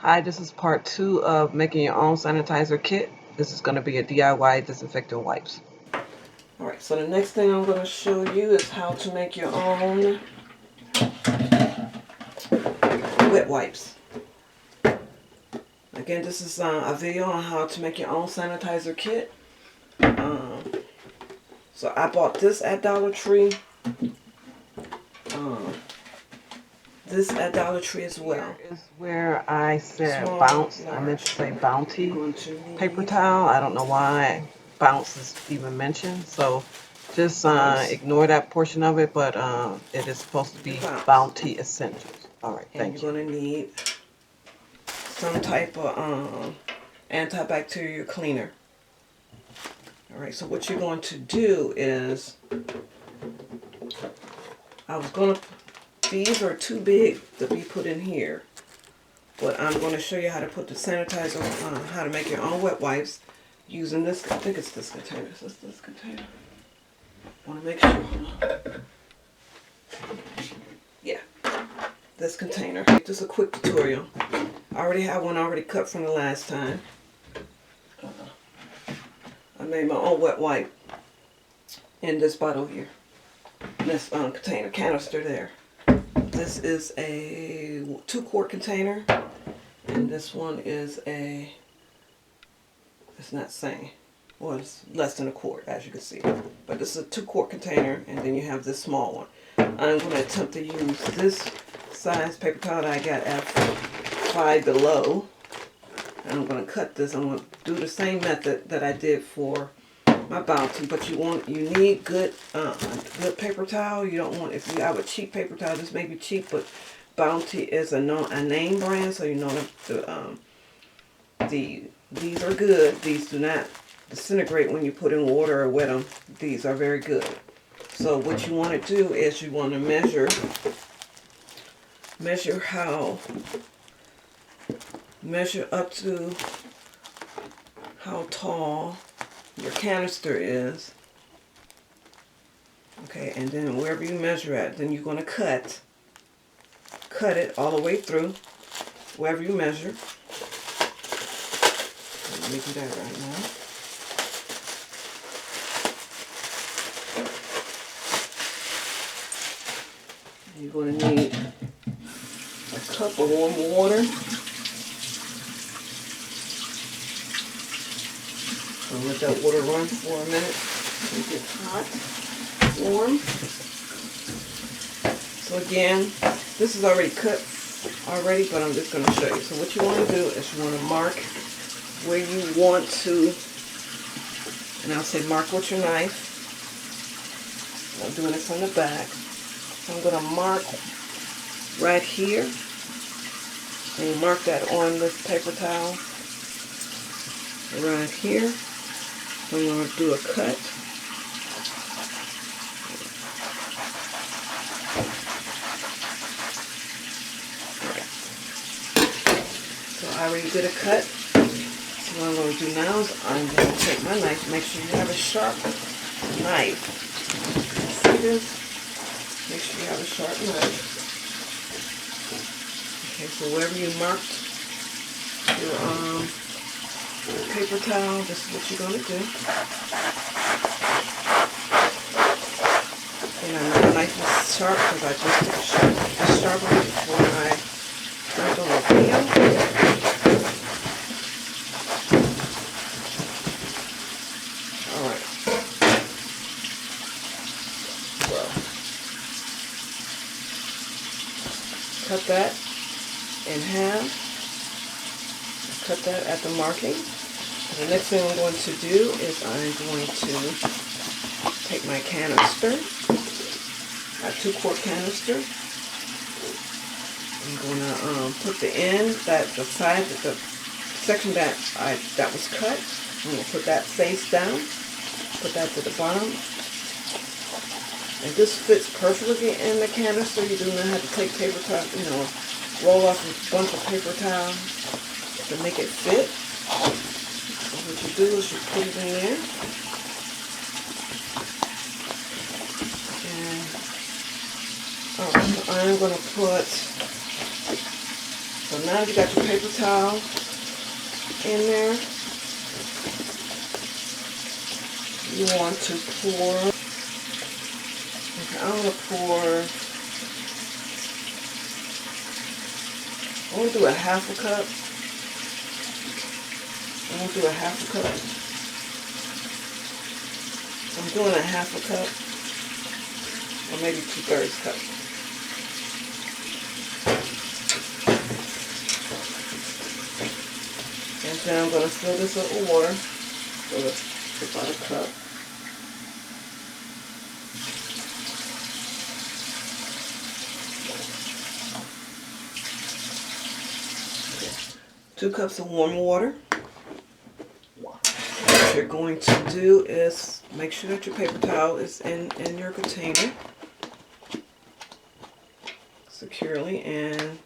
Hi, this is part 2 of making your own sanitizer kit. This is going to be a DIY disinfectant wipes. Alright, so the next thing I'm going to show you is how to make your own wet wipes. Again, this is a video on how to make your own sanitizer kit. So I bought this at Dollar Tree. This at Dollar Tree as well. Here is where I said bounce. I meant to say bounty paper towel. I don't know why bounce is even mentioned. So just ignore that portion of it, but it is supposed to be Bounty Essentials. All right, thank you. You're going to need some type of antibacterial cleaner. All right, so what you're going to do is, these are too big to be put in here, but I'm going to show you how to put the sanitizer, how to make your own wet wipes using this. I think it's this container. Is this container? I want to make sure. Yeah, this container. Just a quick tutorial. I already have one already cut from the last time. I made my own wet wipe in this bottle here. This container, canister there. This is a 2-quart container, and this one is it's not saying, well, it's less than a quart, as you can see. But this is a 2-quart container, and then you have this small one. I'm going to attempt to use this size paper towel that I got at Five Below. And I'm going to cut this. I'm going to do the same method that I did for my Bounty, but you need good paper towel. You don't want, if you have a cheap paper towel, this may be cheap, but Bounty is a name brand, so you know that these are good. These do not disintegrate when you put in water or wet them. These are very good. So what you want to do is you want to measure up to how tall your canister is. Okay, and then wherever you measure at, then you're going to cut it all the way through wherever you measure. Let me do that right now. You're going to need a cup of warm water. So let that water run for a minute so it gets hot, warm. So again, this is already cut already, but I'm just going to show you. So what you want to do is you want to mark where you want to, and I'll say mark with your knife. I'm doing it from the back. So I'm going to mark right here, and you mark that on this paper towel right here. I'm going to do a cut. So I already did a cut. So what I'm going to do now is I'm going to take my knife. Make sure you have a sharp knife. See this? Make sure you have a sharp knife. Okay, so wherever you marked your paper towel, this is what you're going to do. And my knife is sharp because I just took a sharper before I turned on the video. Alright. Well, cut that in half. Cut that at the marking. The next thing I'm going to do is I'm going to take my canister, a 2-quart canister. I'm going to put the end, the section that was cut. I'm going to put that face down, put that to the bottom. And this fits perfectly in the canister. You do not have to take paper towel, roll off a bunch of paper towel to make it fit. So what you do is you put it in there, and I'm going to put, so now you got your paper towel in there. You want to pour, okay, I'm going to pour, I'm going to do a half a cup. I'm going to do a half a cup. I'm doing a half a cup, or maybe 2/3 cup. And then I'm going to fill this up with water. So it's about a cup. Okay. 2 cups of warm water. What you're going to do is make sure that your paper towel is in your container securely, and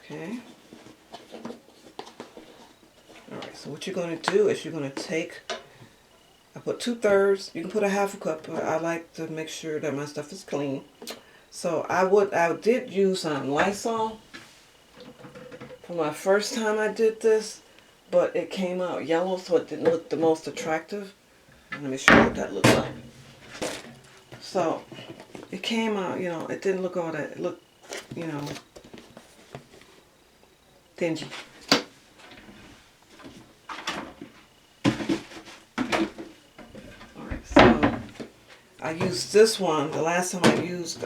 okay. Alright, so what you're going to do is you're going to take, I put 2/3, you can put a half a cup, but I like to make sure that my stuff is clean. So I did use Lysol for my first time I did this, but it came out yellow, so it didn't look the most attractive. Let me show you what that looked like. So it came out, you know, it didn't look all that, it looked, you know, dingy. Alright, so I used this one, the last time I used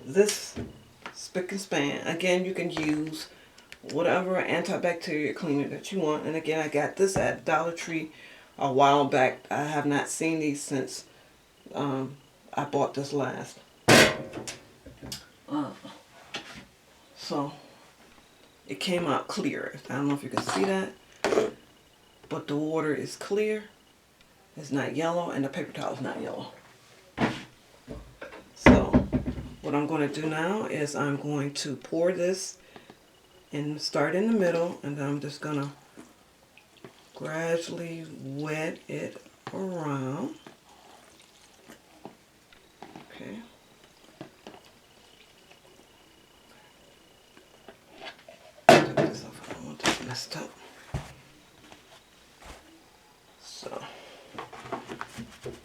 this spick and span. Again, you can use whatever antibacterial cleaner that you want. And again, I got this at Dollar Tree a while back. I have not seen these since I bought this last. So it came out clear. I don't know if you can see that, but the water is clear. It's not yellow, and the paper towel is not yellow. So what I'm going to do now is I'm going to pour this and start in the middle, and then I'm just going to gradually wet it around. Okay. Take this off. I don't want this messed up. So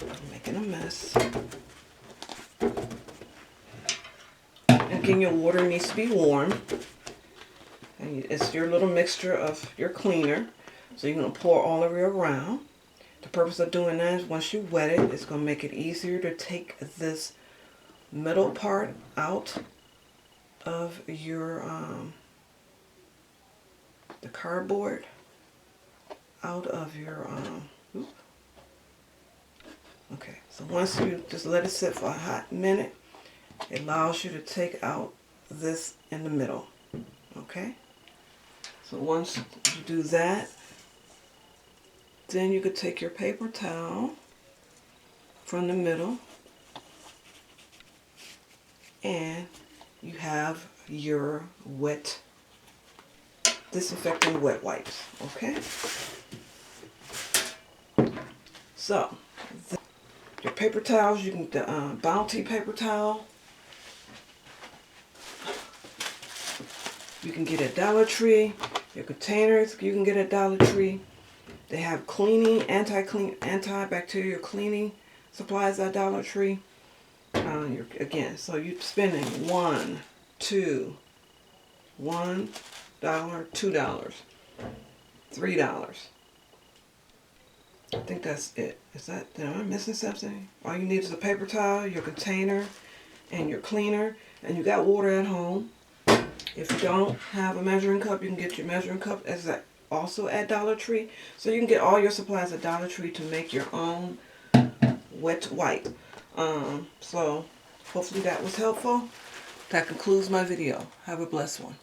I'm making a mess. Again, your water needs to be warm. And it's your little mixture of your cleaner. So you're going to pour all of it around. The purpose of doing that is once you wet it, it's going to make it easier to take this middle part out of your, the cardboard, out of your, okay, so once you just let it sit for a hot minute, it allows you to take out this in the middle, okay? So once you do that, then you could take your paper towel from the middle, and you have your wet disinfectant wet wipes, okay? So your paper towels, you can the Bounty paper towel. You can get at Dollar Tree. Your containers you can get at Dollar Tree. They have cleaning, antibacterial cleaning supplies at Dollar Tree. Again, so you're spending $1, $2, $1, $2, $3. I think that's it. Am I missing something? All you need is a paper towel, your container, and your cleaner, and you got water at home. If you don't have a measuring cup, you can get your measuring cup also at Dollar Tree. So you can get all your supplies at Dollar Tree to make your own wet wipe. So hopefully that was helpful. That concludes my video. Have a blessed one.